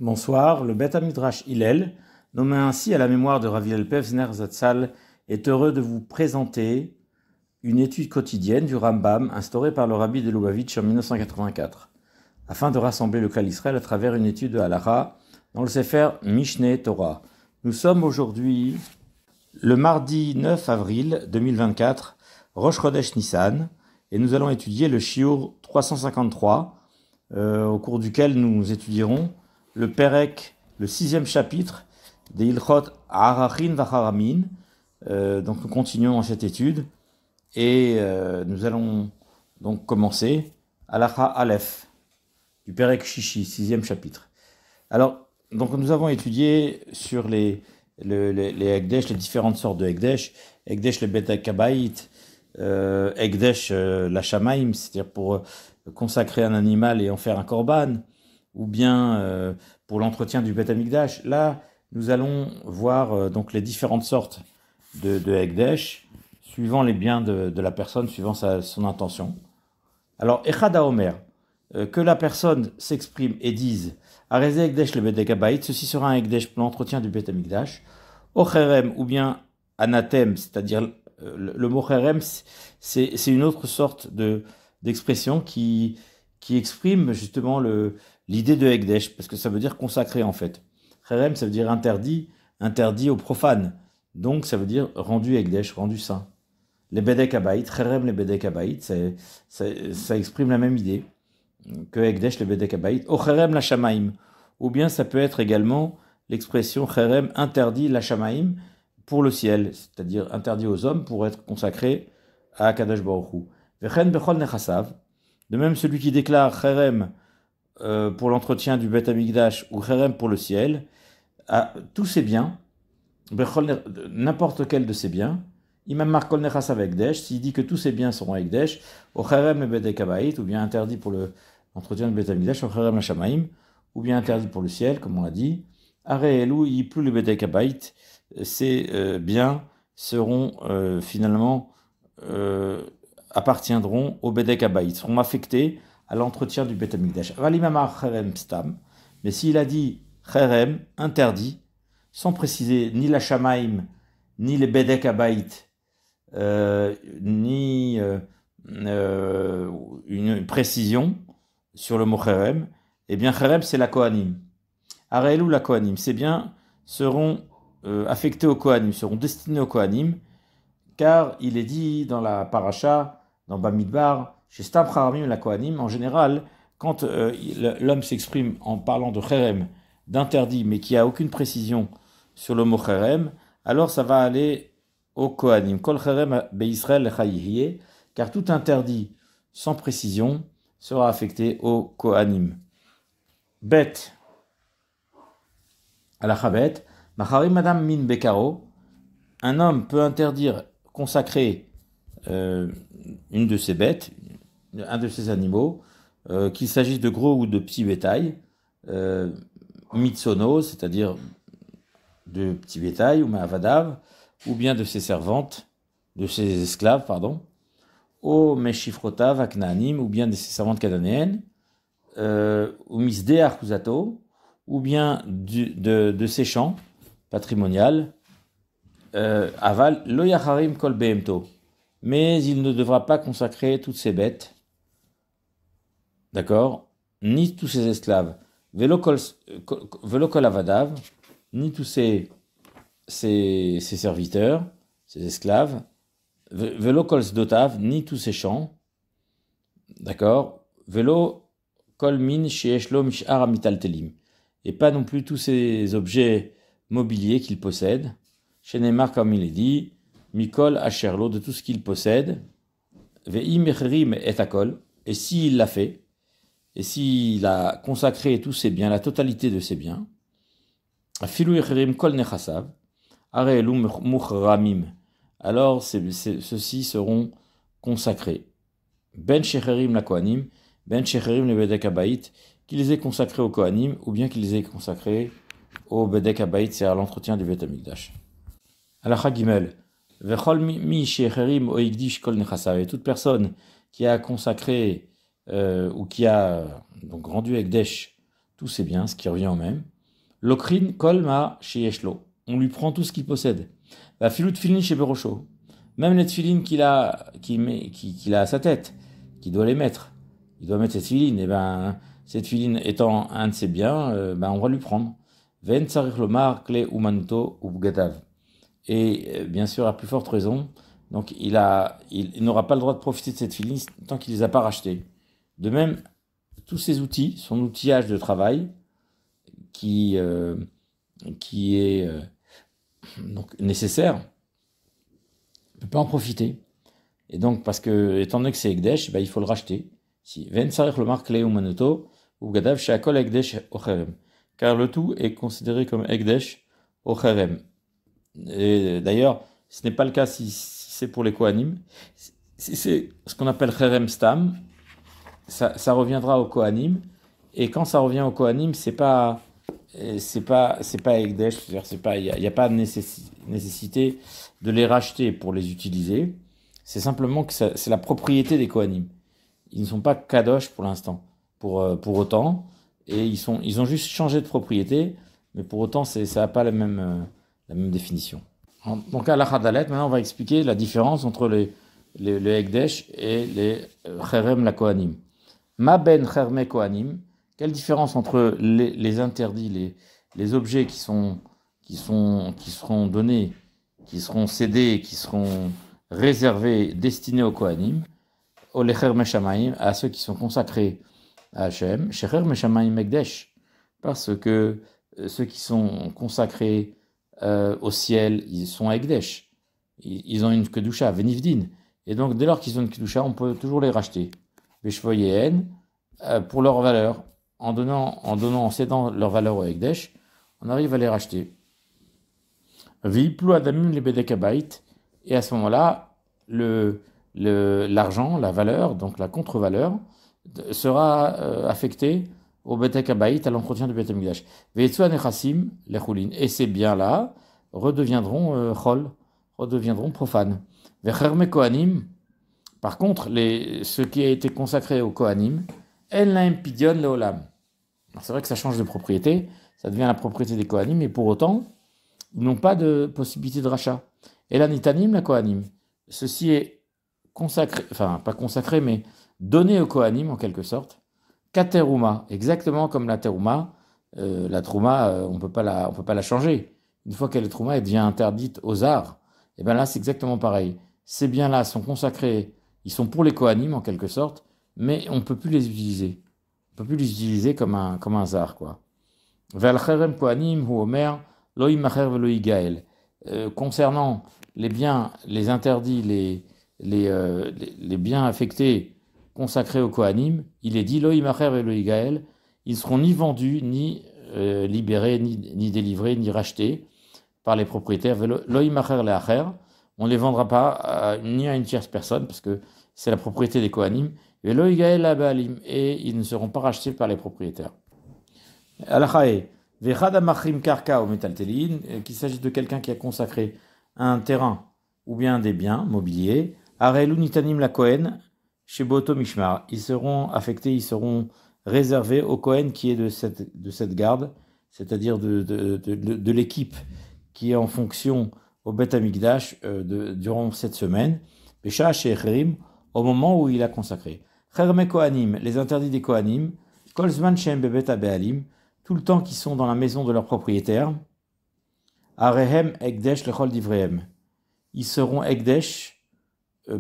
Bonsoir, le Beth Midrash Hillel, nommé ainsi à la mémoire de Rav Hillel Pevzner Zatzal, est heureux de vous présenter une étude quotidienne du Rambam instaurée par le Rabbi de Lubavitch en 1984, afin de rassembler le Klal Israël à travers une étude de Halacha dans le Sefer Mishneh Torah. Nous sommes aujourd'hui le mardi 9 avril 2024, Rosh Chodesh Nissan, et nous allons étudier le Shiur 353, au cours duquel nous étudierons le Perek, le 6e chapitre des Ilchot Arachin Vacharamin. Donc nous continuons dans cette étude et nous allons donc commencer Halacha Aleph du Perek Shishi, 6e chapitre. Alors, donc nous avons étudié sur les Ekdesh, les différentes sortes de Ekdesh, Ekdesh le Bet Kabayit, Ekdesh la Shamaim, c'est-à-dire pour consacrer un animal et en faire un korban, ou bien pour l'entretien du Bet Amikdash. Là, nous allons voir donc les différentes sortes de Ekdesh, suivant les biens de la personne, suivant son intention. Alors, Echad HaOmer, que la personne s'exprime et dise Arezé Ekdesh le Bet Kabayit, ceci sera un Ekdesh pour l'entretien du Bet Amikdash, Ocherem, ou bien Anatem, c'est-à-dire le mot Cherem, c'est une autre sorte d'expression qui exprime justement l'idée de Ekdesh, parce que ça veut dire consacré en fait. Cherem, ça veut dire interdit aux profanes. Donc ça veut dire rendu Ekdesh, rendu saint. Les Bedek Habayit, Cherem les Bedek Habayit, ça exprime la même idée que Ekdesh les Bedek Habayit. O Cherem la Shamaim, ou bien ça peut être également l'expression Cherem interdit la Shamaim pour le ciel, c'est-à-dire interdit aux hommes pour être consacrés à Kadosh Baruch Hu. Vechen bechol nechasav, de même celui qui déclare Cherem pour l'entretien du Bet Amikdash ou Cherem pour le ciel, à tous ses biens, n'importe quel de ses biens, Imam Markol Nechasav Ekdesh, s'il dit que tous ses biens seront Ekdesh, au Cherem et Bedek Habayit, ou bien interdit pour l'entretien du Bet Amikdash, au Cherem la Shamaim, ou bien interdit pour le ciel, comme on l'a dit, Are Elou Yiplu le Bedek Habayit, ces biens seront finalement appartiendront au Bedek Habayit, seront affectés à l'entretien du Bet Amikdash. Valimamar Cherem Stam, mais s'il a dit Cherem, interdit, sans préciser ni la Shamaim, ni les Bedek Habayit, ni une précision sur le mot Cherem, eh bien Cherem c'est la Kohanim. Areelu la Kohanim, ces biens seront affectés aux Kohanim, seront destinés aux Kohanim, car il est dit dans la paracha, dans Bamidbar, chez Stam Charamim la Kohanim, en général, quand l'homme s'exprime en parlant de Cherem, d'interdit, mais qui a aucune précision sur le mot Cherem, alors ça va aller au Kohanim. Kol Cherem be'Israël lechayihiye, car tout interdit sans précision sera affecté au Kohanim. Bet, alachabet, macharim madame min bekaro, un homme peut interdire, consacrer une de ses bêtes, un de ses animaux, qu'il s'agisse de gros ou de petits bétail, mitsono, c'est-à-dire de petits bétail, ou ma'avadav, ou bien de ses servantes, de ses esclaves, pardon, ou meshifrotav aknaanim, ou bien de ses servantes cananéennes, ou misde arkuzato, ou bien de ses champs patrimoniales, aval lo yacharim kol behemto, mais il ne devra pas consacrer toutes ses bêtes, d'accord, ni tous ses esclaves, velo kol avadav, ni tous ses serviteurs, ses esclaves, velo kol sdotav, ni tous ses champs, d'accord, velo kol min sheyesh lo mishar amitaltelim, et pas non plus tous ces objets mobiliers qu'il possède, chez Neymar comme il est dit, mikol asherlo, de tout ce qu'il possède, ve'im echerim et akol, et s'il l'a fait, et s'il a consacré tous ses biens, la totalité de ses biens, afilu echerim kol nechasav, areelu muchramim, alors ceux-ci seront consacrés. Ben shecherim la kohanim, ben shecherim le bedek habayit, qu'ils aient consacrés au kohanim, ou bien qu'ils aient consacrés au bedek habayit, c'est à l'entretien du Bet Amikdash. Halacha Gimel, vechol mi shecherim o igdish kol nechasav, et toute personne qui a consacré ou qui a donc rendu Ekdesh tous ses biens, ce qui revient au même. L'okrin kol ma sheyeshlo. On lui prend tout ce qu'il possède. La filou tfilin chez Berosho. Même les tfilines qu'il a à sa tête, qu'il doit les mettre. Il doit mettre cette tfiline. Et ben, cette tfiline étant un de ses biens, on va lui prendre. Ven tsarich lomar kle umanto ubgadav. Et bien sûr, à plus forte raison, donc il n'aura pas le droit de profiter de cette tfiline tant qu'il les a pas rachetés. De même, tous ses outils, son outillage de travail, qui est donc nécessaire, ne peut pas en profiter. Et donc, parce que, étant donné que c'est Ekdesh, il faut le racheter. Si Ven sarich lomar klei umanoto ou gadav sheakol Ekdesh ocherem. Car le tout est considéré comme Ekdesh ocherem. Et d'ailleurs, ce n'est pas le cas si c'est pour les Kohanim. Si c'est ce qu'on appelle cherem stam, ça reviendra au Kohanim. Et quand ça revient au Kohanim, c'est pas Ekdesh, c'est-à-dire il n'y a pas de nécessité de les racheter pour les utiliser. C'est simplement que c'est la propriété des Kohanim. Ils ne sont pas kadosh pour l'instant, pour autant, et ils ont juste changé de propriété, mais pour autant ça n'a pas la même définition. Donc à la Hadalet, maintenant on va expliquer la différence entre les Ekdesh et les Cherem la Kohanim. Ma ben Cherme Kohanim. Quelle différence entre les interdits, les objets qui seront donnés, qui seront cédés, qui seront réservés, destinés aux Kohanim, au Lecher Meshamayim, à ceux qui sont consacrés à Hachem, Shecher Meshamayim Ekdesh, parce que ceux qui sont consacrés au ciel, ils sont Ekdesh, ils ont une Kedusha, Venivdin, et donc dès lors qu'ils ont une Kedusha, on peut toujours les racheter. Veshvoyehen, pour leur valeur. En cédant leur valeur au Ekdesh, on arrive à les racheter. Viplu adamim le bedek habayit, et à ce moment-là, l'argent, la valeur, donc la contre-valeur, sera affectée au bedek habayit, à l'entretien du Bet Hamikdash. Ve'etzu anechassim lechulin, et ces biens-là redeviendront chol, redeviendront profanes. Ve'cherme kohanim, par contre, ce qui a été consacré au kohanim, en laim pidion leolam. C'est vrai que ça change de propriété, ça devient la propriété des Kohanim, mais pour autant, ils n'ont pas de possibilité de rachat. Et la Nitanim, la Kohanim, ceci est consacré, enfin pas consacré, mais donné aux Kohanim en quelque sorte. Kateruma, exactement comme la Teruma, la Trouma, on ne peut pas la changer. Une fois qu'elle est Trouma, elle devient interdite aux arts. Et bien là, c'est exactement pareil. Ces biens-là sont consacrés, ils sont pour les Kohanim en quelque sorte, mais on ne peut plus les utiliser. On ne peut plus les utiliser comme un zar, quoi. Vel kohanim ou omer lo imacher velo igael. Concernant les biens, les interdits, les biens affectés consacrés aux kohanim, il est dit lo imacher velo igael. Ils seront ni vendus, ni libérés, ni délivrés, ni rachetés par les propriétaires. Lo imacher le acher. On ne les vendra pas ni à une tierce personne parce que c'est la propriété des kohanim. Et ils ne seront pas rachetés par les propriétaires. Qu'il s'agisse de quelqu'un qui a consacré un terrain ou bien des biens mobiliers, la Kohen, chez Boto Mishmar, ils seront affectés, ils seront réservés au Kohen qui est de cette garde, c'est-à-dire de l'équipe qui est en fonction au Bet Hamikdash durant cette semaine, Pesha Shecherim, au moment où il a consacré. Cherme Kohanim, les interdits des Kohanim, Kol Zman Shem Bebet Abealim, tout le temps qu'ils sont dans la maison de leur propriétaire, Arehem Ekdesh Lechol Divrehem, ils seront Ekdesh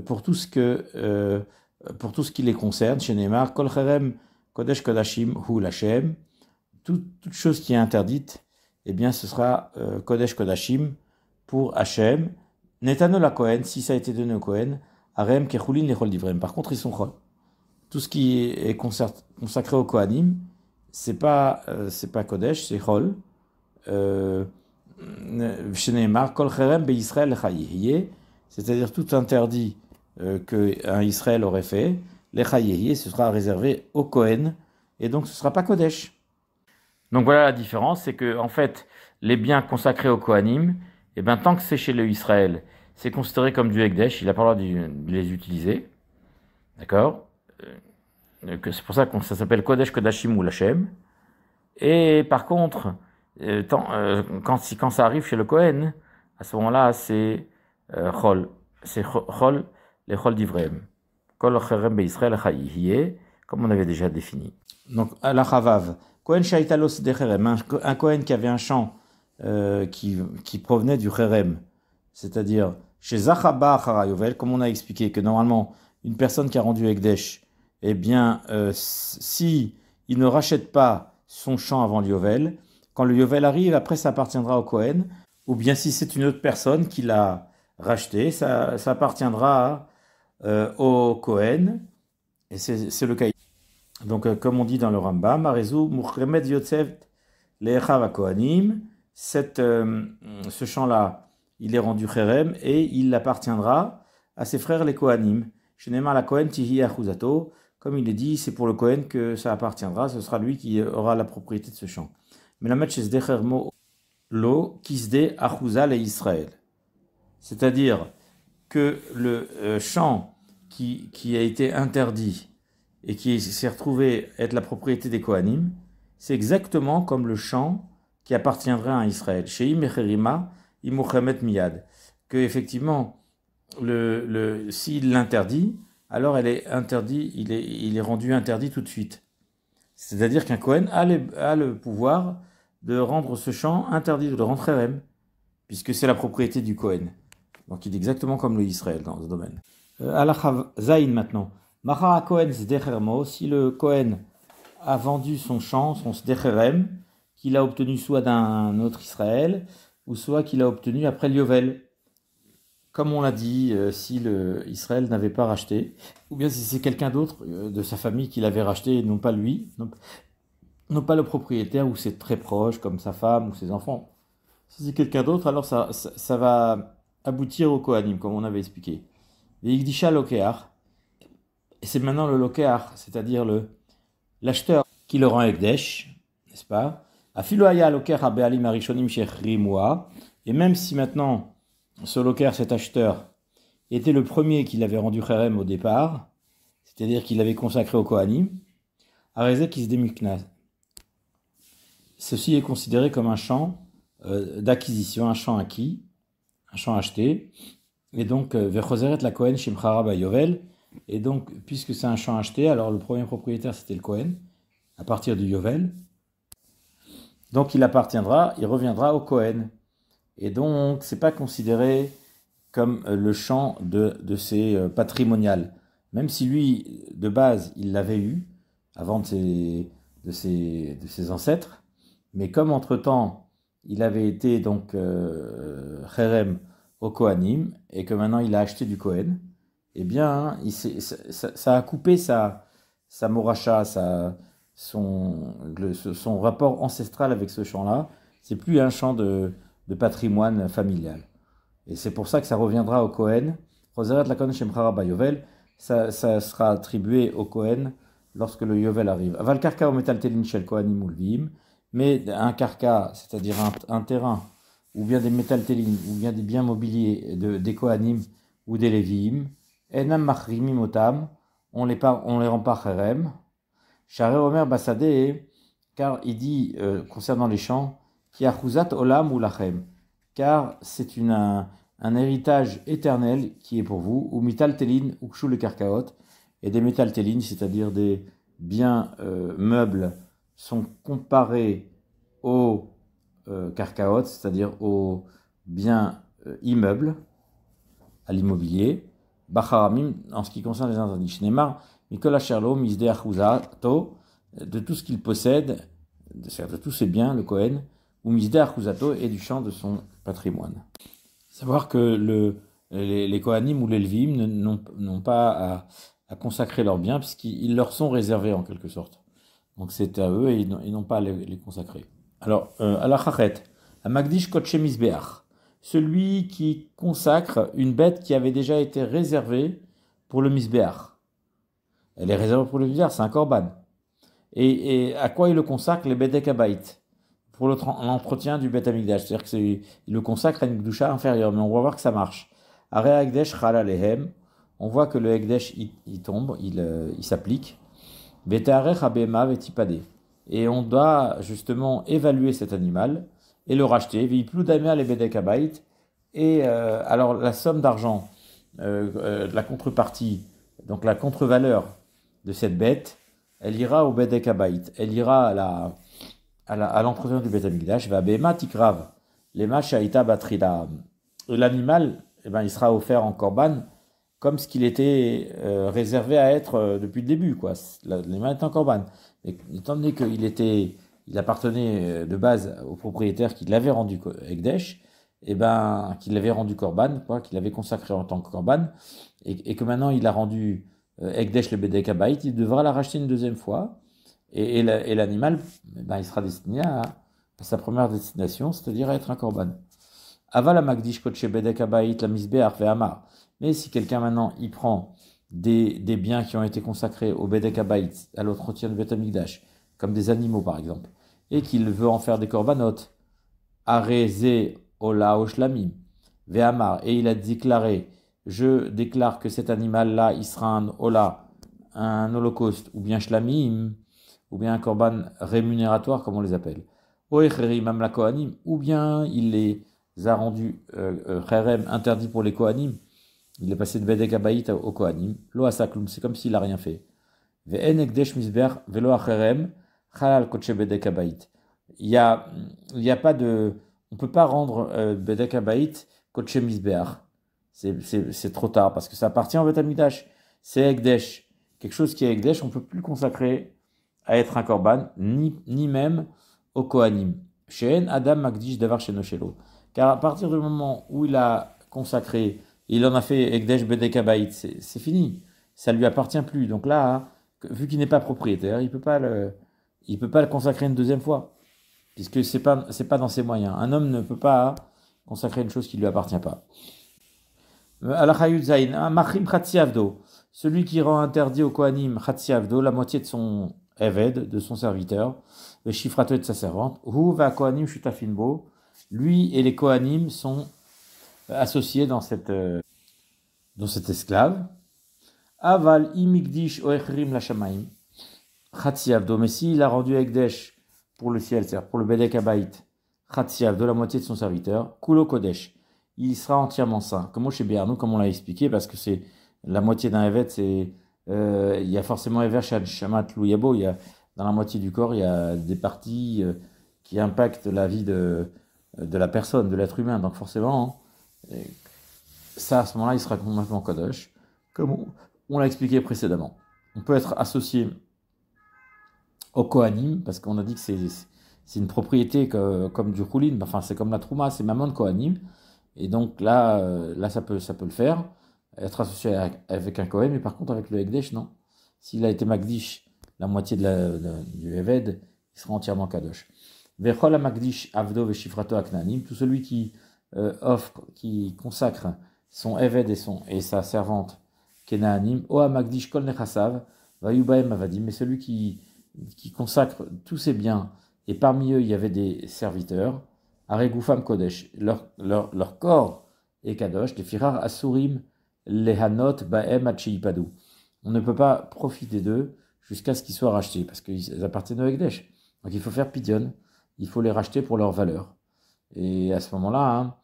pour tout ce qui les concerne, chez Neymar, Kol Cherem Kodesh Kodashim Hu Lashem, toute chose qui est interdite, eh bien ce sera Kodesh Kodashim pour Hachem. Netano la Kohen, si ça a été donné au Kohen, Arehem Kechulin Lechol Divrehem. Par contre, ils sont Chol. Tout ce qui est consacré au Kohanim, c'est pas Kodesh, c'est Chol. Sheneemar, Kol Cherem be Yisrael Lechayehiye, c'est-à-dire tout interdit qu'un Israël aurait fait, Lechayehiye, ce sera réservé au Kohen, et donc ce ne sera pas Kodesh. Donc voilà la différence, c'est que en fait, les biens consacrés au Kohanim, et ben tant que c'est chez le Israël, c'est considéré comme du Ekdesh, il n'a pas le droit de les utiliser, d'accord? C'est pour ça que ça s'appelle Kodesh Kodashim ou Lachem. Et par contre, quand ça arrive chez le Kohen, à ce moment-là, c'est Chol. C'est Chol, les Chol d'Ivraim. Kol Cherem Be'Israël Chayihiye, comme on avait déjà défini. Donc, à la Chavav, Kohen Shaitalos de Cherem, un Kohen qui avait un champ qui provenait du Cherem, c'est-à-dire chez Zachaba Charayovel, comme on a expliqué que normalement, une personne qui a rendu Ekdesh, eh bien, si il ne rachète pas son champ avant le Yovel, quand le Yovel arrive, après ça appartiendra au Kohen, ou bien si c'est une autre personne qui l'a racheté, ça appartiendra au Kohen, et c'est le cas. Donc, comme on dit dans le Rambam, Arezou Muchemed Yotzev Le'echav Kohanim, ce champ-là, il est rendu Cherem et il appartiendra à ses frères les Kohanim. Shenemar la Kohen Tihi Achuzato, comme il est dit, c'est pour le Kohen que ça appartiendra, ce sera lui qui aura la propriété de ce champ. Mais la match Dechermo Lo Kisde Achuza le Israël. C'est-à-dire que le champ qui a été interdit et qui s'est retrouvé être la propriété des Kohanim, c'est exactement comme le champ qui appartiendrait à Israël. Chez Imecherima, Imuchemet Miyad. Que effectivement, s'il l'interdit, alors il est rendu interdit tout de suite. C'est-à-dire qu'un Kohen a le pouvoir de rendre ce champ interdit, de le rendre Cherem, puisque c'est la propriété du Kohen. Donc il est exactement comme le Israël dans ce domaine. Alachav Zain maintenant. Machara Kohen Sdechermo, si le Kohen a vendu son champ, son Sdecherem, qu'il a obtenu soit d'un autre Israël, ou soit qu'il a obtenu après l'Yovel. Comme on l'a dit, si Israël n'avait pas racheté, ou bien si c'est quelqu'un d'autre de sa famille qui l'avait racheté, et non pas lui, non pas le propriétaire, ou c'est très proche, comme sa femme ou ses enfants. Si c'est quelqu'un d'autre, alors ça va aboutir au Kohanim, comme on avait expliqué. Et Igdisha Lokeach, et c'est maintenant le Lokeach, c'est-à-dire l'acheteur qui le rend Ekdesh, n'est-ce pas? Afiloaya Lokeach Abealim Arishonim Shechrimua, et même si maintenant ce Lokeach, cet acheteur, était le premier qui l'avait rendu Cherem au départ, c'est-à-dire qu'il l'avait consacré au Kohanim, Arezek Isdemuknaz. Ceci est considéré comme un champ d'acquisition, un champ acquis, un champ acheté, et donc Vechoseret la Kohen Shimchara Bayovel, et donc puisque c'est un champ acheté, alors le premier propriétaire c'était le Kohen, à partir du Yovel, donc il reviendra au Kohen, et donc c'est pas considéré comme le champ de ses patrimoniales, même si lui de base il l'avait eu avant de ses ancêtres, mais comme entre-temps il avait été donc Cherem au Kohanim, et que maintenant il a acheté du Kohen, eh bien, ça a coupé sa moracha, son rapport ancestral avec ce champ-là. C'est plus un champ de patrimoine familial. Et c'est pour ça que ça reviendra au Kohen. Roseret la Kohen Shemchara Bayovel, ça sera attribué au Kohen lorsque le Yovel arrive. Aval karka o metaltelin shel Kohanim ulvim, mais un karka, c'est-à-dire un terrain, ou bien des métaltelines, ou bien des biens mobiliers des Kohanim ou des Léviim, enam machrimim otam, on les rend pas cherem. Share Omer Basadeh, car il dit concernant les champs, qui achuzat olam ou lachem, car c'est un héritage éternel qui est pour vous, ou mitaltelin ou kshu le karkaot, et des métaltelines, c'est-à-dire des biens meubles, sont comparés aux karkaot, c'est-à-dire aux biens immeubles, à l'immobilier, bacharamim, en ce qui concerne les interdits. Shnemar, Mikola Sherlo, Misde Achuzato, de tout ce qu'il possède, de tous ses biens, le Kohen, ou Misde Achuzato, et du champ de son patrimoine. Savoir que les Kohanim ou les Levim n'ont pas à consacrer leurs biens, puisqu'ils leur sont réservés en quelque sorte. Donc c'est à eux et ils n'ont pas à les consacrer. Alors, à la Chachet, à Magdish Koche Misbeach, celui qui consacre une bête qui avait déjà été réservée pour le Misbeach. Elle est réservée pour le Misbeach, c'est un korban. Et à quoi il le consacre? Les Bedek Abayit, pour l'entretien du Bet Amikdash. C'est-à-dire qu'il le consacre à une Gdusha inférieure, mais on va voir que ça marche. Are Hagdesh Chala Lehem, on voit que le Hagdesh il tombe, il s'applique. Vetearech Abema Vetipade. Et on doit justement évaluer cet animal et le racheter. Et alors la somme d'argent, la contrepartie, donc la contre-valeur de cette bête, elle ira au Bedek Habayit, elle ira à l'entretien du Beth Amikdash, va Behema Tikrav, Lema Shaita Batrila. L'animal, eh ben, il sera offert en korban comme ce qu'il était réservé à être depuis le début, quoi. L'animal est en korban. Mais étant donné il appartenait de base au propriétaire qui l'avait rendu Ekdesh, et ben, qui l'avait rendu korban, quoi, qu'il l'avait consacré en tant que korban, et que maintenant il a rendu Ekdesh le Bedek Habayit, il devra la racheter une deuxième fois, et l'animal, eh ben, il sera destiné à sa première destination, c'est-à-dire à être un korban. Aval Magdish Koche Bedek Habayit la Misbeach ve'amar. Mais si quelqu'un maintenant il prend des biens qui ont été consacrés au Bedek Habayit, à l'entretien du Beth Amikdash, comme des animaux par exemple, et qu'il veut en faire des korbanot, Areze Ola Oshlamim, Ve'amar, et il a déclaré, je déclare que cet animal-là, il sera un Ola, un holocauste, ou bien Shlamim, ou bien un korban rémunératoire, comme on les appelle. Oecherim Amla Kohanim, ou bien il les a rendus Cherem, interdit pour les Kohanim. Il est passé de Bedek Habayit au Kohanim. Lo Asaklum, c'est comme s'il n'a rien fait. Ve'en Ekdesh Misber, Velo Acherem, Chalal Koche Bedek Habayit. Il y a pas de. On ne peut pas rendre Bedek Habayit Koche Misbeach. C'est trop tard parce que ça appartient au Beth Amikdash. C'est Ekdesh. Quelque chose qui est Ekdesh, on ne peut plus le consacrer à être un korban, ni même au Kohanim. She'en Adam Magdish Davar Shenoshelo. Car à partir du moment où il a consacré, il en a fait Ekdesh Bedek Habayit, c'est fini. Ça lui appartient plus. Donc là, vu qu'il n'est pas propriétaire, il peut pas le consacrer une deuxième fois. Puisque c'est pas dans ses moyens. Un homme ne peut pas consacrer une chose qui ne lui appartient pas. Celui qui rend interdit au Kohanim Chatziavdo, la moitié de son Eved, de son serviteur, le Shifrato de sa servante, Hu va Kohanim Shutafinbo, lui et les Kohanim sont associés dans cet esclave. Aval imigdish oechrim la shamaim, Chatziavdo, mais s'il a rendu Ekdesh pour le ciel, c'est-à-dire pour le Bedek Habayit, Chatziavdo, la moitié de son serviteur, Kulo Kodesh, il sera entièrement saint. Comme chez Béarnou, comme on l'a expliqué, parce que c'est la moitié d'un Evet, il y a forcément Ever Shamat Louyabo, dans la moitié du corps, il y a des parties qui impactent la vie de la personne, de l'être humain. Donc forcément, ça, à ce moment-là, il sera complètement Kodesh, comme on l'a expliqué précédemment. On peut être associé au Kohanim, parce qu'on a dit que c'est une propriété comme du Choulin, enfin c'est comme la Trouma, c'est Mammon Kohanim, et donc là ça peut le faire, être associé avec un Kohen, mais par contre avec le Ekdesh, non. S'il a été Magdish, la moitié du Eved, il sera entièrement Kadosh. Vechol Magdish Avdo Veshifrato Aknanim, tout celui qui qui consacre son Eved et sa servante Kenaanim, Oa Magdish Kol Nechasav, Vayubaem Avadim, mais celui qui consacre tous ses biens, et parmi eux il y avait des serviteurs, Aregufam Kodesh, leur corps est Kadosh, les Firar Asurim, Lehanot Baem Achiyipadu. On ne peut pas profiter d'eux jusqu'à ce qu'ils soient rachetés, parce qu'ils appartiennent au Ekdesh. Donc il faut faire Pidyon, il faut les racheter pour leur valeur. Et à ce moment-là,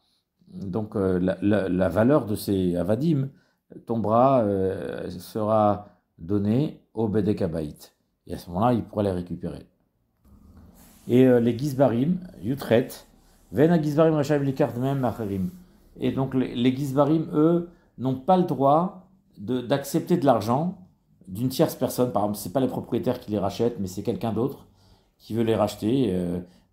donc la valeur de ces Avadim sera donnée au Bedek Habayit. Et à ce moment-là, il pourra les récupérer. Et les Gizbarim, Yutret, Vena Gizbarim Rachav Likard même Acherim. Et donc les Gizbarim, eux, n'ont pas le droit d'accepter de l'argent d'une tierce personne. Par exemple, ce n'est pas les propriétaires qui les rachètent, mais c'est quelqu'un d'autre qui veut les racheter.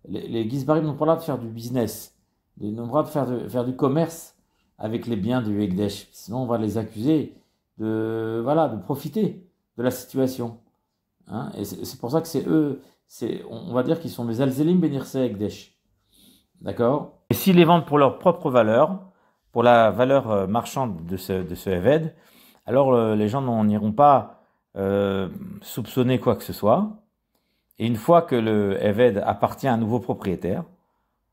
Les Gizbarim n'ont pas le droit de faire du business, ils n'ont pas le droit de faire du commerce avec les biens du Ekdesh. Sinon, on va les accuser de profiter de la situation. Et c'est pour ça que c'est eux, on va dire qu'ils sont les Alzelim Benirse Ekdesh. D'accord? Et s'ils les vendent pour leur propre valeur, pour la valeur marchande de ce Eved, alors les gens n'iront pas soupçonner quoi que ce soit. Et une fois que le Eved appartient à un nouveau propriétaire,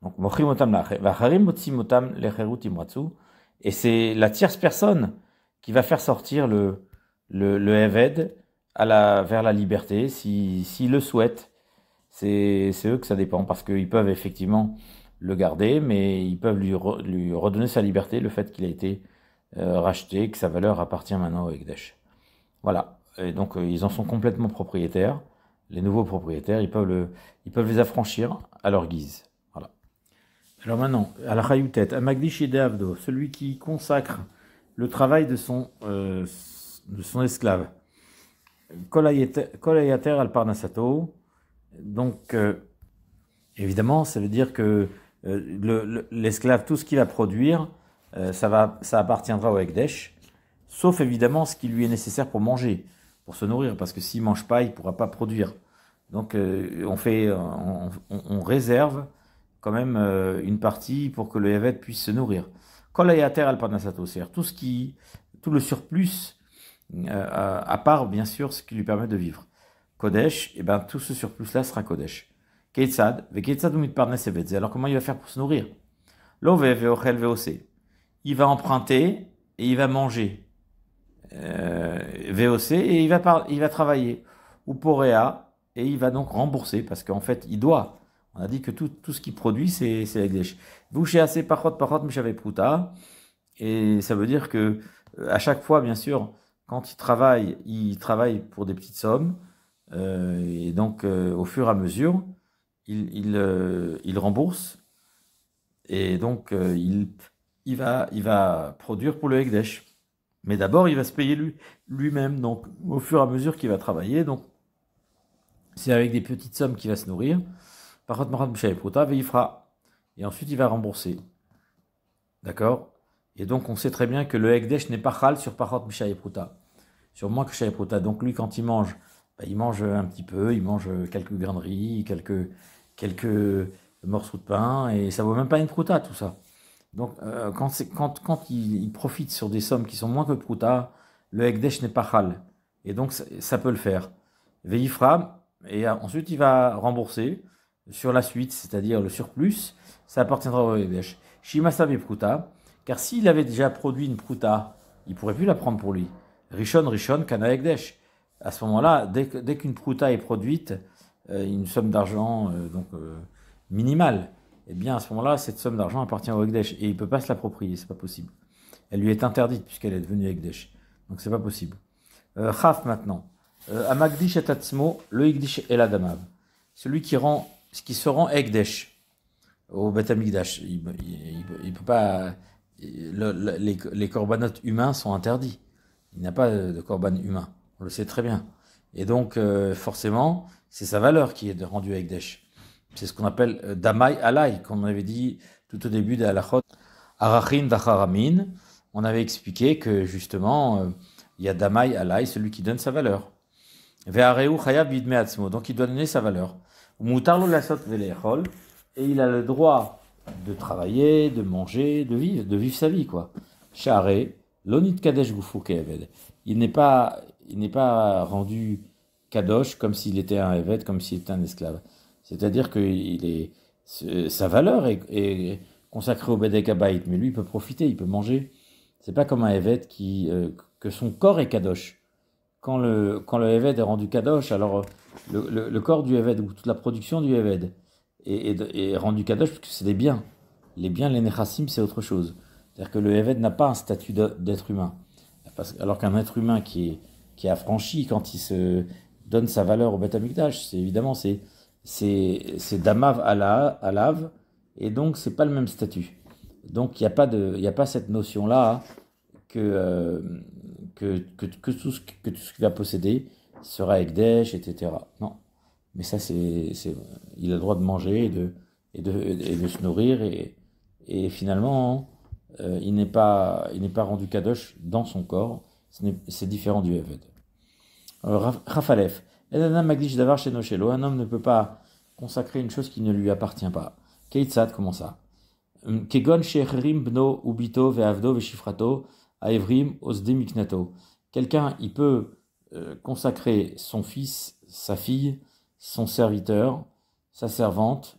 donc et c'est la tierce personne qui va faire sortir le Eved vers la liberté, s'il le souhaite. c'est eux que ça dépend, parce qu'ils peuvent effectivement le garder, mais ils peuvent lui redonner sa liberté, le fait qu'il a été racheté, que sa valeur appartient maintenant au Ekdesh. Voilà, et donc ils en sont complètement propriétaires. Les nouveaux propriétaires, ils peuvent les affranchir à leur guise. Voilà. Alors maintenant, à la Chayoutet, à Magdish Avdo, celui qui consacre le travail de son esclave. Kolayater al Parnasato. Donc, évidemment, ça veut dire que l'esclave, tout ce qu'il va produire, ça appartiendra au Ekdesh, sauf évidemment ce qui lui est nécessaire pour manger, pour se nourrir, parce que s'il ne mange pas, il ne pourra pas produire. Donc, on réserve quand même une partie pour que le Eved puisse se nourrir. Kolayater al Parnasato, c'est-à-dire tout le surplus, à part bien sûr ce qui lui permet de vivre. Kodesh, et ben tout ce surplus-là sera Kodesh. Keitzad, vekeitzad umit parnes evetze. Alors comment il va faire pour se nourrir? Love veochel veose. Il va emprunter et il va manger. VOC et il va travailler. Ou porea, et il va donc rembourser parce qu'en fait il doit. On a dit que tout ce qu'il produit c'est l'Ekdesh. Vous chez assez pachot mishavei pruta. Et ça veut dire que à chaque fois, bien sûr, quand il travaille pour des petites sommes. Et donc, au fur et à mesure, il rembourse. Et donc, il va produire pour le Ekdesh. Mais d'abord, il va se payer lui-même. Donc, au fur et à mesure qu'il va travailler. Donc, c'est avec des petites sommes qu'il va se nourrir. Par contre, Marat Mishaï Pruta, il fera. Et ensuite, il va rembourser. D'accord? Et donc, on sait très bien que le Ekdesh n'est pas chal sur Parot Mishaï Pruta. Sur moins que Mishaï Pruta. Donc, lui, quand il mange un petit peu, il mange quelques grains de riz, quelques morceaux de pain, et ça vaut même pas une prouta, tout ça. Donc, quand il profite sur des sommes qui sont moins que prouta, le Ekdesh n'est pas chal. Et donc, ça peut le faire. Veifra, et ensuite, il va rembourser sur la suite, c'est-à-dire le surplus, ça appartiendra au Ekdesh. Shimasa prouta, car s'il avait déjà produit une prouta, il pourrait plus la prendre pour lui. Rishon, kana Ekdesh. À ce moment-là, dès qu'une prouta est produite, une somme d'argent minimale, eh bien à ce moment-là, cette somme d'argent appartient au Ekdesh et il ne peut pas se l'approprier, c'est pas possible. Elle lui est interdite puisqu'elle est devenue Ekdesh. Donc c'est pas possible. Chaf maintenant. Amagdish et Tatsmo, le Ekdish et l'Adamav. Celui qui se rend Ekdesh au Beth Amikdash. Il peut pas. Les corbanotes humains sont interdits. Il n'a pas de corban humain. On le sait très bien. Et donc, forcément, c'est sa valeur qui est rendue avec Ekdesh. C'est ce qu'on appelle Damai Alai, qu'on avait dit tout au début de Halachot. Arachin Dacharamin, on avait expliqué que justement, il y a Damai Alai, celui qui donne sa valeur. Ve'areu Chayav Bidme Atzmo, donc il doit donner sa valeur. Mutarlo Lasot Velechol, et il a le droit de travailler, de manger, de vivre sa vie, quoi. Share, Lonit Kadesh Gufu Ke'eved. Il n'est pas rendu kadosh comme s'il était un évêque, comme s'il était un esclave. C'est-à-dire que sa valeur est consacrée au Bedek Habayit, mais lui il peut profiter, il peut manger. C'est pas comme un évêque que son corps est kadosh. Quand le évêque est rendu kadosh, alors le corps du évêque ou toute la production du évêque est rendu kadosh parce que c'est des biens. Les biens, les nechassim, c'est autre chose. C'est-à-dire que le évêque n'a pas un statut d'être humain. Alors qu'un être humain qui est affranchi, quand il se donne sa valeur au Beth Amikdash, c'est Damav Alav, et donc c'est pas le même statut. Donc il n'y a pas cette notion-là que tout ce qu'il va posséder sera Ekdesh, etc. Non. Mais ça, il a le droit de manger et de se nourrir, et finalement, il n'est pas rendu Kadosh dans son corps. C'est différent du Eved. Rafalef. Un homme ne peut pas consacrer une chose qui ne lui appartient pas. Keitzad, comment ça? Kegon shecherim bno ubito ve'avdo ve'shifrato aevrim osde miknato. Quelqu'un, il peut consacrer son fils, sa fille, son serviteur, sa servante,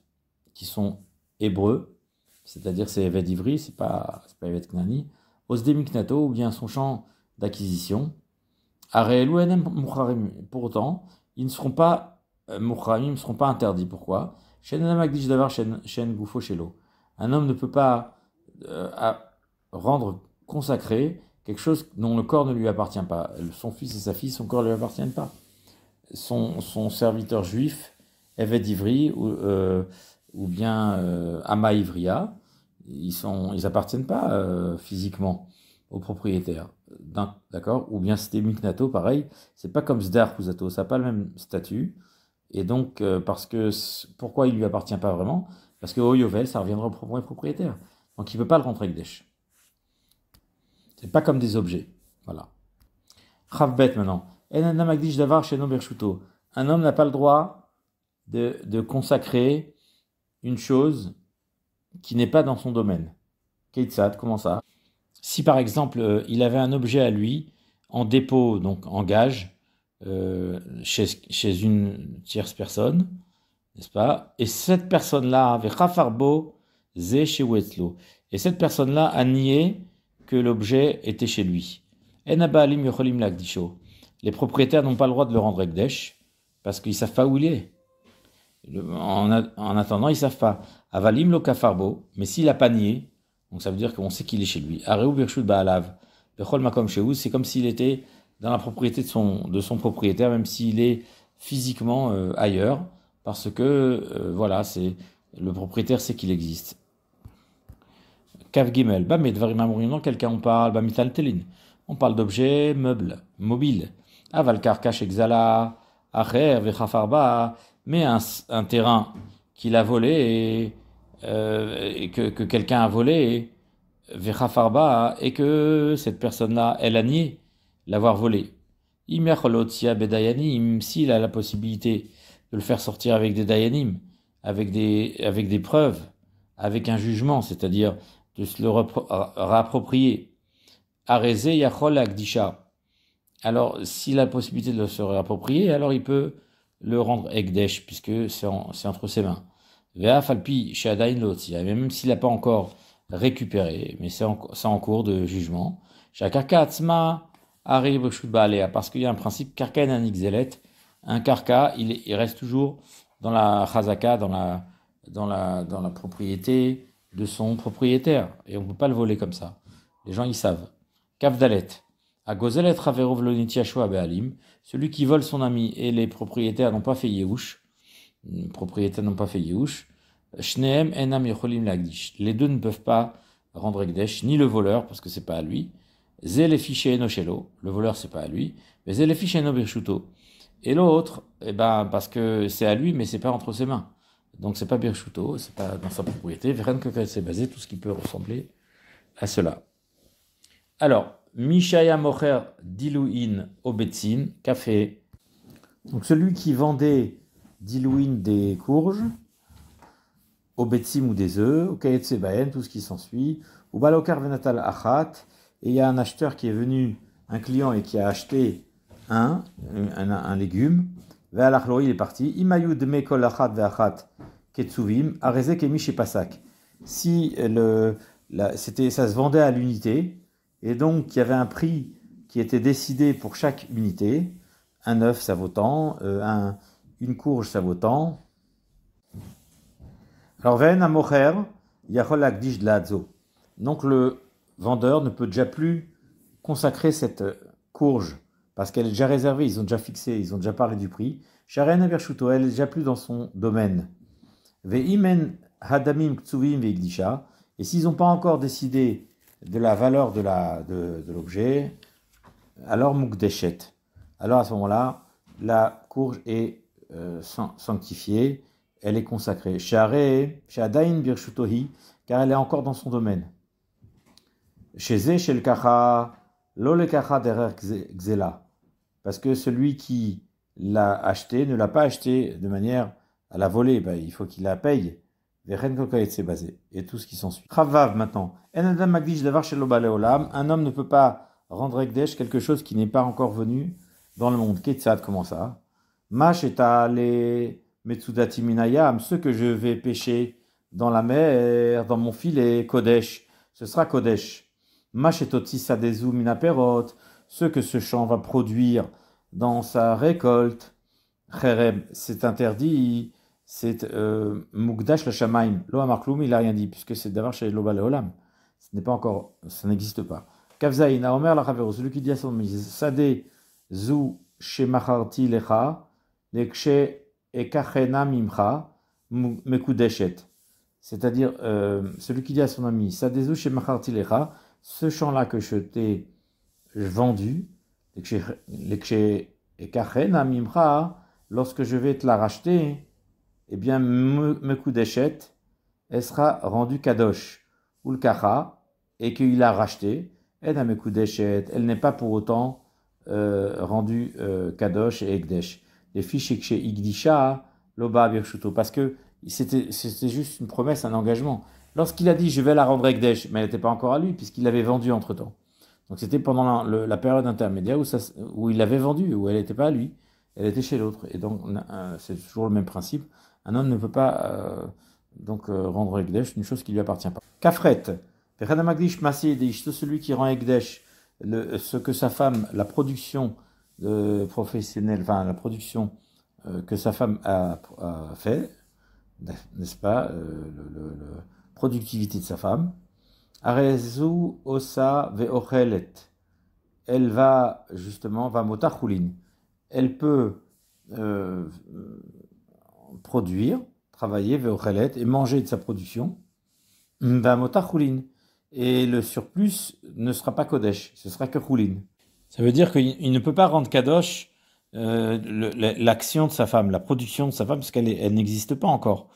qui sont hébreux, c'est-à-dire c'est Eved Ivri, c'est pas Eved Knani, osde miknato, ou bien son champ d'acquisition. Pourtant, ils ne seront pas Mouchamim ne seront pas interdits. Pourquoi? Shen Magdish Davar Shen Gufo Shelo. Un homme ne peut pas rendre consacré quelque chose dont le corps ne lui appartient pas. Son fils et sa fille, son corps ne lui appartiennent pas. Son serviteur juif, Eved Ivri, ou bien Ama Ivria, ils appartiennent pas physiquement au propriétaire. D'accord? Ou bien c'était Miknato, pareil. C'est pas comme Zdar Kuzato, ça n'a pas le même statut. Et donc, pourquoi il lui appartient pas vraiment? Parce que au Yovel, ça reviendra au propriétaire. Donc il ne peut pas le rendre Ekdesh. C'est pas comme des objets. Voilà. Chavbet maintenant. Un homme n'a pas le droit de consacrer une chose qui n'est pas dans son domaine. Keitzad, comment ça? Si par exemple, il avait un objet à lui en dépôt, donc en gage, chez une tierce personne, n'est-ce pas? Et cette personne-là avait Chafarbo Ze chez Wetzlo. Et cette personne-là a nié que l'objet était chez lui. Enabaalim Yocholim Lagdisho. Les propriétaires n'ont pas le droit de le rendre Ekdesh parce qu'ils ne savent pas où il est. En attendant, ils ne savent pas. Avalim lo kafarbo, mais s'il a pas nié, donc ça veut dire qu'on sait qu'il est chez lui. Areu birshut baalav, bechol makom shehu, c'est comme s'il était dans la propriété de son propriétaire, même s'il est physiquement ailleurs, parce que voilà, le propriétaire sait qu'il existe. Kav gimel, mais dvarim amourinon, quelqu'un on parle, mital telin. On parle d'objets meubles, mobiles. Aval karkash exala, acher vechafarba, mais un terrain qu'il a volé et que quelqu'un a volé, vechafarba, et que cette personne-là, elle a nié l'avoir volé. Imiacholotia bedayanim, s'il a la possibilité de le faire sortir avec des dayanim, avec des preuves, avec un jugement, c'est-à-dire de se le réapproprier. Arezé yachol akdisha. Alors, s'il a la possibilité de se réapproprier, alors il peut le rendre Ekdesh, puisque c'est entre ses mains. Ve'afalpi she'adain lotzia, même s'il n'a pas encore récupéré, mais c'est en cours de jugement. Shakaka atzma arrive baalea, parce qu'il y a un principe karka enanixelet. Un karka, il reste toujours dans la chazaka, dans la propriété de son propriétaire, et on ne peut pas le voler comme ça. Les gens, ils savent. Kavdalet. A gozelet raverov lonitiashua bealim. Celui qui vole son ami et les propriétaires n'ont pas fait yeush. Les propriétaires n'ont pas fait yeush. Shneem enam yocholim lagdish. Les deux ne peuvent pas rendre ekdesh, ni le voleur, parce que c'est pas à lui. Ze le fiché no shelo. Le voleur, c'est pas à lui. Mais ze le fiché no birshuto. Et l'autre, parce que c'est à lui, mais c'est pas entre ses mains. Donc c'est pas birshuto, c'est pas dans sa propriété. Veren que c'est basé, tout ce qui peut ressembler à cela. Alors, Mishaya Mocher Dilouin Obetzin, café. Donc celui qui vendait Dilouin des courges, Obetzim ou des œufs, ou Kaetsebaen, tout ce qui s'ensuit, ou Balokar Venatal Achat, et il y a un acheteur qui est venu, un client, et qui a acheté un légume, Ve'alachlo, il est parti, Imayu Dme Kol Achat Ve'achat Ketsuvim, Areze Kemi Shepasak. Si ça se vendait à l'unité, et donc il y avait un prix qui était décidé pour chaque unité. Un œuf, ça vaut tant, une courge, ça vaut tant. Alors, Ve'en amocher, yachol akdish dladzo. Donc le vendeur ne peut déjà plus consacrer cette courge, parce qu'elle est déjà réservée, ils ont déjà fixé, ils ont déjà parlé du prix. Sharen avershuto, elle est déjà plus dans son domaine. Ve'imen hadamim ktsuvim ve'ikdisha. Et s'ils n'ont pas encore décidé de la valeur de l'objet, alors mukdeshet. Alors à ce moment-là, la courge est sanctifiée, elle est consacrée. Shadain birshutohi, car elle est encore dans son domaine. Sheze shel kacha, lo le kacha derer gzela, parce que celui qui l'a acheté ne l'a pas acheté de manière à la voler, il faut qu'il la paye. Et tout ce qui s'ensuit. Chavav maintenant. Un homme ne peut pas rendre Ekdesh quelque chose qui n'est pas encore venu dans le monde. Ketzad, comment ça? Mash et les Metsudati Minayam, ce que je vais pêcher dans la mer, dans mon filet, Kodesh, ce sera Kodesh. Mash et Otisadezu Minaperot, ce que ce champ va produire dans sa récolte. Chereb, c'est interdit, c'est Mukdash la Shamaim. Lo Amarkloum, il n'a rien dit, puisque c'est d'abord chez Loba Leolam. Ce n'est pas encore, ça n'existe pas. Kavzaïn, Aomer la Chavero, celui qui dit à son ami, Sade Zu Shemacharti Lecha, Lekshe Ekachena Mimcha, Mekudeshet. C'est-à-dire, celui qui dit à son ami, Sade Zu Shemacharti Lecha, ce champ-là que je t'ai vendu, Lekshe Ekachena Mimcha, lorsque je vais te la racheter, eh bien, Mekudeshet, elle sera rendue Kadosh, ou le Kacha, et qu'il a racheté, elle n'est pas pour autant rendue Kadosh et Ekdesh. Les fiches chez Igdisha, Loba Birshuto, parce que c'était juste une promesse, un engagement. Lorsqu'il a dit je vais la rendre Ekdesh, mais elle n'était pas encore à lui, puisqu'il l'avait vendue entre temps. Donc c'était pendant la période intermédiaire où il l'avait vendue, où elle n'était pas à lui, elle était chez l'autre. Et donc c'est toujours le même principe. Un homme ne peut pas rendre Ekdesh une chose qui ne lui appartient pas. Kafret, celui qui rend Ekdesh, ce que sa femme, la production professionnelle, enfin la production que sa femme a fait, n'est-ce pas, la productivité de sa femme, Arezu osa ve'ochelet, elle va justement, va motachulin, elle peut produire, travailler, ve'ochelet, et manger de sa production, va motachulin, et le surplus ne sera pas kodesh, ce sera que chulin. Ça veut dire qu'il ne peut pas rendre kadosh l'action de sa femme, la production de sa femme, parce qu'elle n'existe pas encore.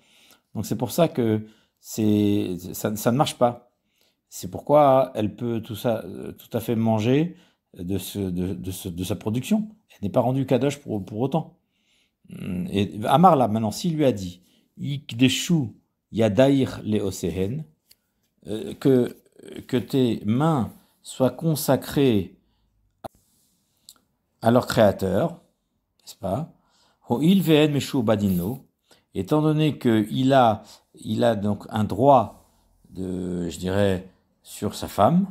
Donc c'est pour ça que ça ne marche pas. C'est pourquoi elle peut tout à fait manger de sa production. Elle n'est pas rendue kadosh pour autant. Et Amar là, maintenant, s'il lui a dit Ikdeshu yadair leosehen, que tes mains soient consacrées à leur créateur, n'est-ce pas? Ho'il ve'en meshu badinlo, étant donné qu'il a donc un droit je dirais, sur sa femme,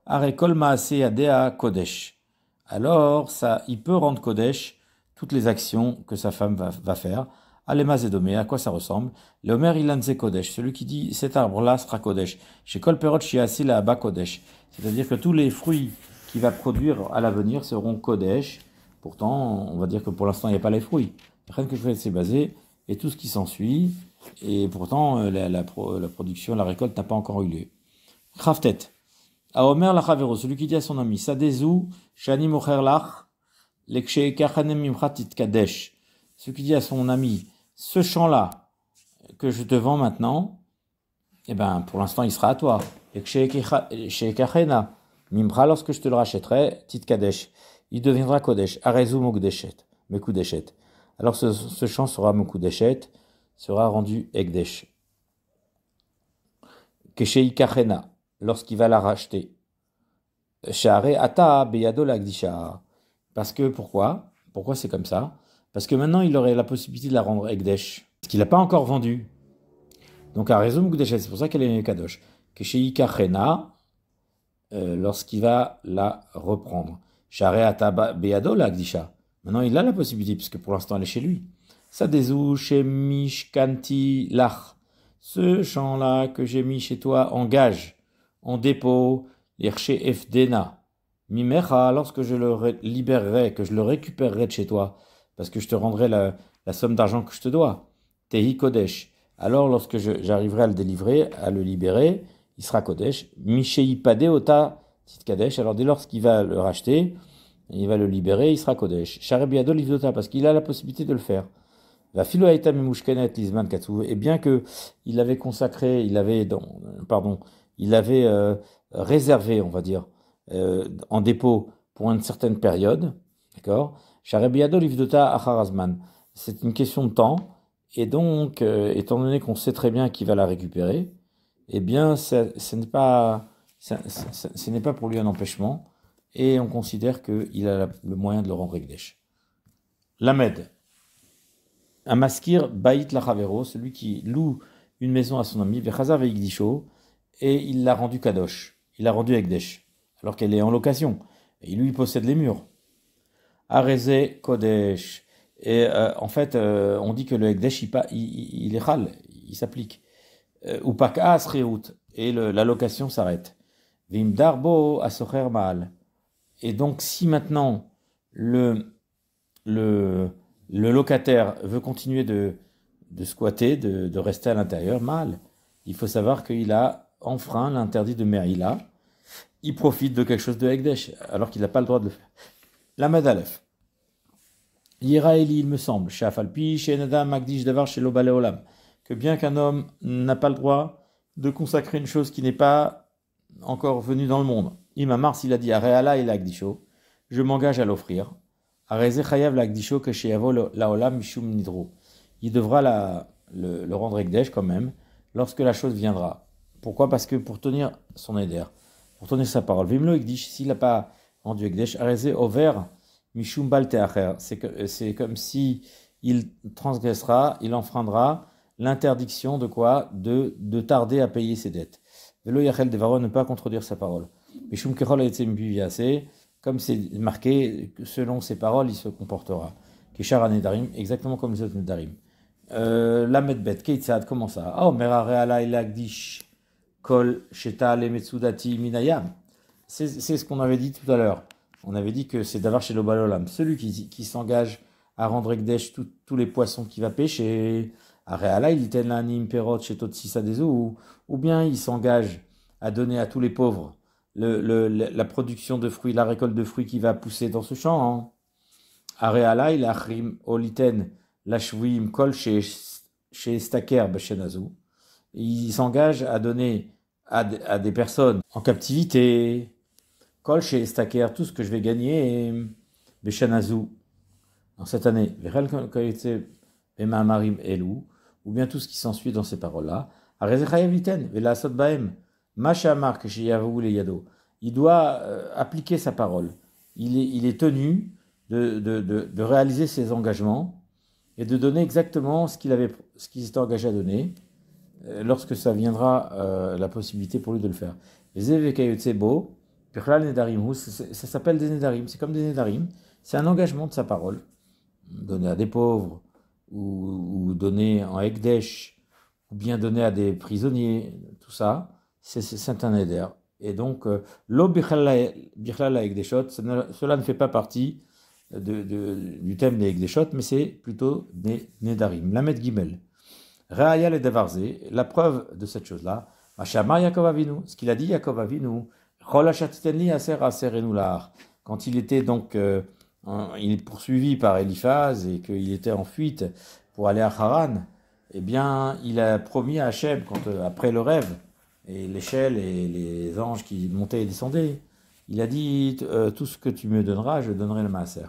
arekol maase adea kodesh. Alors, il peut rendre kodesh toutes les actions que sa femme va faire. Alema zedome, à quoi ça ressemble? L'Omer ilanze kodesh, celui qui dit cet arbre-là sera kodesh. Chez kol perot shiase la aba kodesh. C'est-à-dire que tous les fruits qu'il va produire à l'avenir seront kodesh. Pourtant, on va dire que pour l'instant, il n'y a pas les fruits. Rien que c'est basé, et tout ce qui s'ensuit, et pourtant, la production, la récolte n'a pas encore eu lieu. Kraftet. Aomer lachavero, celui qui dit à son ami, Sadezou, shani mocher lach, lekshe kachanem mimchatit kadesh. Celui qui dit à son ami, ce champ-là, que je te vends maintenant, eh ben, pour l'instant, il sera à toi. Lekshe kachena, mimcha, lorsque je te le rachèterai, tit kadesh. Il deviendra kodesh. Arezou mekudeshet. Alors ce champ sera mekudeshet, sera rendu ekdesh. Keshei kachena, lorsqu'il va la racheter. Share ata beyado lagdisha. Parce que pourquoi c'est comme ça? Parce que maintenant il aurait la possibilité de la rendre ekdesh, parce qu'il n'a pas encore vendu. Donc à raison mekudeshet, c'est pour ça qu'elle est kadosh. Keshei kachena, lorsqu'il va la reprendre. Maintenant, il a la possibilité, puisque pour l'instant, elle est chez lui. Sadezou shemishkanti lach. Ce champ-là que j'ai mis chez toi en gage, en dépôt, l'irche efdena. Mimecha, lorsque je le libérerai, que je le récupérerai de chez toi, parce que je te rendrai la somme d'argent que je te dois. Tehi kodesh. Alors, lorsque j'arriverai à le délivrer, à le libérer, il sera kodesh. Mishei padeota. Tit Kadesh, alors dès lors qu'il va le racheter, il va le libérer, il sera Kodesh. Sharebiado livdota, parce qu'il a la possibilité de le faire. La philo aita memushkenet lisman katsu, et bien que il avait consacré, il avait réservé, on va dire, en dépôt pour une certaine période, d'accord? Sharebiado livdota acharazman. C'est une question de temps, et donc, étant donné qu'on sait très bien qu'il va la récupérer, eh bien, ce n'est pas pour lui un empêchement, et on considère qu'il a le moyen de le rendre Ekdesh. Lamed, un maskir baït lachavero, celui qui loue une maison à son ami, vechazav veikdisho, et il l'a rendu kadosh, il l'a rendu Ekdesh, alors qu'elle est en location, et lui il possède les murs. Areze kodesh, Et en fait, on dit que le Ekdesh, il est chal, il s'applique. Ou paka asreut, et la location s'arrête. Vim darbo asocher maal. Et donc, si maintenant le, le, le locataire veut continuer de squatter, de rester à l'intérieur, mal, il faut savoir qu'il a enfreint l'interdit de Merila. Il profite de quelque chose de Ekdesh, alors qu'il n'a pas le droit de le faire. La Madalef. Yiraeli, il me semble, Shafalpi, chez Nadam, Magdish Davar, chez Lobale Olam, que bien qu'un homme n'a pas le droit de consacrer une chose qui n'est pas encore venue dans le monde. Imamar, s'il a dit Areala et l'Agdisho, je m'engage à l'offrir. Areze Chayav l'Agdisho que chez Yavo Laolam Mishum Nidro. Il devra le rendre Ekdesh quand même, lorsque la chose viendra. Pourquoi? Parce que pour tenir son éder, pour tenir sa parole. Vimlo Ekdish, s'il n'a pas rendu Ekdesh, Areze Over Mishum Bal Teacher. C'est comme si il transgressera, il enfreindra l'interdiction de quoi? De tarder à payer ses dettes. Velo Yachel Devaro, ne pas contredire sa parole. Mishum Kechol Etzem Biviase, comme c'est marqué, selon ses paroles, il se comportera. Kishar Nedarim, exactement comme les autres Nedarim. La Medbet, Keitzad, comment ça? Oh, Merare Ala Ilagdish, Kol Sheta Le Metsudati Minayam. C'est ce qu'on avait dit tout à l'heure. On avait dit que c'est d'avoir chez l'Obalolam. Celui qui s'engage à rendre Ekdesh tous les poissons qu'il va pêcher, Areala, il était là, Nimperot, chez Totsisa des eaux, ou bien il s'engage à donner à tous les pauvres la production de fruits, la récolte de fruits qui va pousser dans ce champ. Areala, il a Achrim, Oliten, Lashvim, Kol, chez Staker, Beshenazu. Il s'engage à donner à des personnes en captivité, Kol, chez Staker, tout ce que je vais gagner, Beshenazu, dans cette année, Verel, Koyetse, Marim, Elou, ou bien tout ce qui s'ensuit dans ces paroles-là. Il doit appliquer sa parole. Il est tenu de réaliser ses engagements et de donner exactement ce qu'il s'était engagé à donner lorsque ça viendra la possibilité pour lui de le faire. Ça s'appelle des Nedarim, c'est comme des Nedarim, c'est un engagement de sa parole, donner à des pauvres, ou donner en Ekdesh, ou bien donner à des prisonniers, tout ça, c'est un éder. Et donc, lo bichlala Ekdeshot, cela ne fait pas partie du thème des Ekdeshot, mais c'est plutôt des Nedarim. Lamed Gimel. Ra'aya le Devarze, la preuve de cette chose-là, Mashama Yaakov Avinu, ce qu'il a dit Yaakov Avinu, Chol Hachatitenli Aser Aser Enular, quand il était donc il est poursuivi par Eliphaz et qu'il était en fuite pour aller à Haran, eh bien, il a promis à Hachem, après le rêve, et l'échelle et les anges qui montaient et descendaient, il a dit tout ce que tu me donneras, je donnerai le maaser.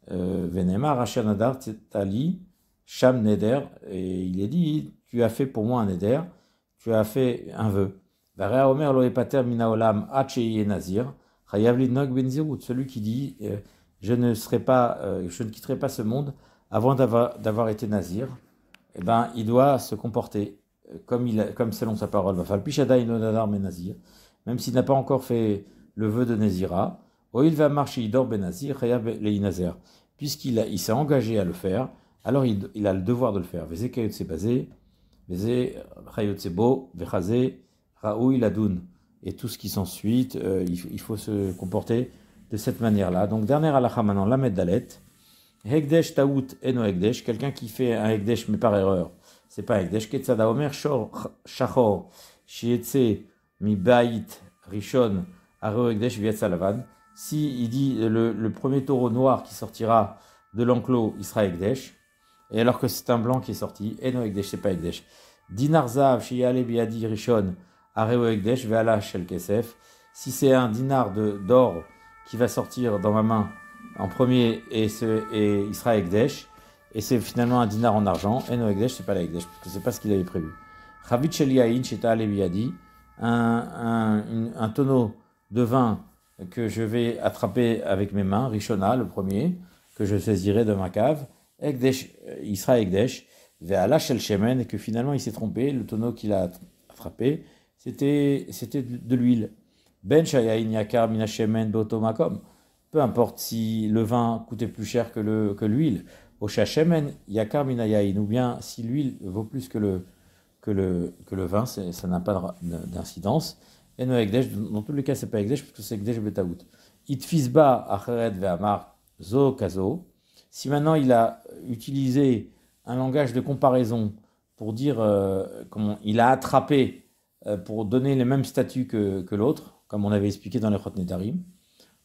Venemar, Asher Nadar, Tali, Sham Neder, et il est dit, tu as fait pour moi un Neder, tu as fait un vœu. Varea Omer lo epater mina olam acheye nazir, chayav lidnog benzirut, celui qui dit je ne quitterai pas ce monde avant d'avoir été nazir, eh ben, il doit se comporter comme selon sa parole. Nazir, même s'il n'a pas encore fait le vœu de Nazira, il va marcher Idor ben Nazir, Nazir, puisqu'il s'est engagé à le faire, alors il a le devoir de le faire. Veze kayotse basé, veze chayotse bo, vechaze, raoui ladoun, et tout ce qui s'ensuit, il faut se comporter de cette manière-là. Donc, dernière halakha maintenant, la Meddalet. Hekdesh taout eno hekdesh, quelqu'un qui fait un hekdesh mais par erreur, c'est pas hekdesh. Ketzada omer shachor shietse mi bait rishon areo hekdesh vietza lavan. Si il dit le premier taureau noir qui sortira de l'enclos, il sera hekdesh, et alors que c'est un blanc qui est sorti, eno hekdesh, c'est pas hekdesh. Dinar zav shiyale biadi rishon areo hekdesh ve'ala shel kesef. Si c'est un dinar d'or qui va sortir dans ma main en premier et il sera Ekdesh, et c'est finalement un dinar en argent, et non Ekdesh, c'est pas la Ekdesh, parce que c'est pas ce qu'il avait prévu. Chavit Sheliaïn, Sheta Aleviadi, un tonneau de vin que je vais attraper avec mes mains, Rishona, le premier, que je saisirai de ma cave, Ekdesh, il sera Ekdesh, Ve'ala Shel Shemen, et que finalement il s'est trompé, le tonneau qu'il a attrapé, c'était de l'huile. Ben Shayaïn Yakar Mina Shemen Botomakom. Peu importe si le vin coûtait plus cher que l'huile. Au Shemen Yakar Minayain, ou bien si l'huile vaut plus que le vin, ça n'a pas d'incidence. Et no Ekdesh, dans tous les cas, c'est pas Ekdesh, parce que c'est Ekdesh Betaout. Itfisba Acheret Ve'amar Zo Kazo. Si maintenant il a utilisé un langage de comparaison pour dire comment il a attrapé pour donner les mêmes statuts que l'autre, comme on avait expliqué dans les Chot Netarim,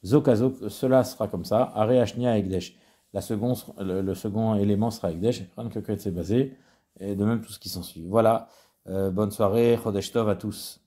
Zokazo, cela sera comme ça, Are Ashnia Ekdesh. Le second élément sera Ekdesh, Ran Kekret c'est basé, et de même tout ce qui s'ensuit. Voilà, bonne soirée, Chodesh Tov à tous.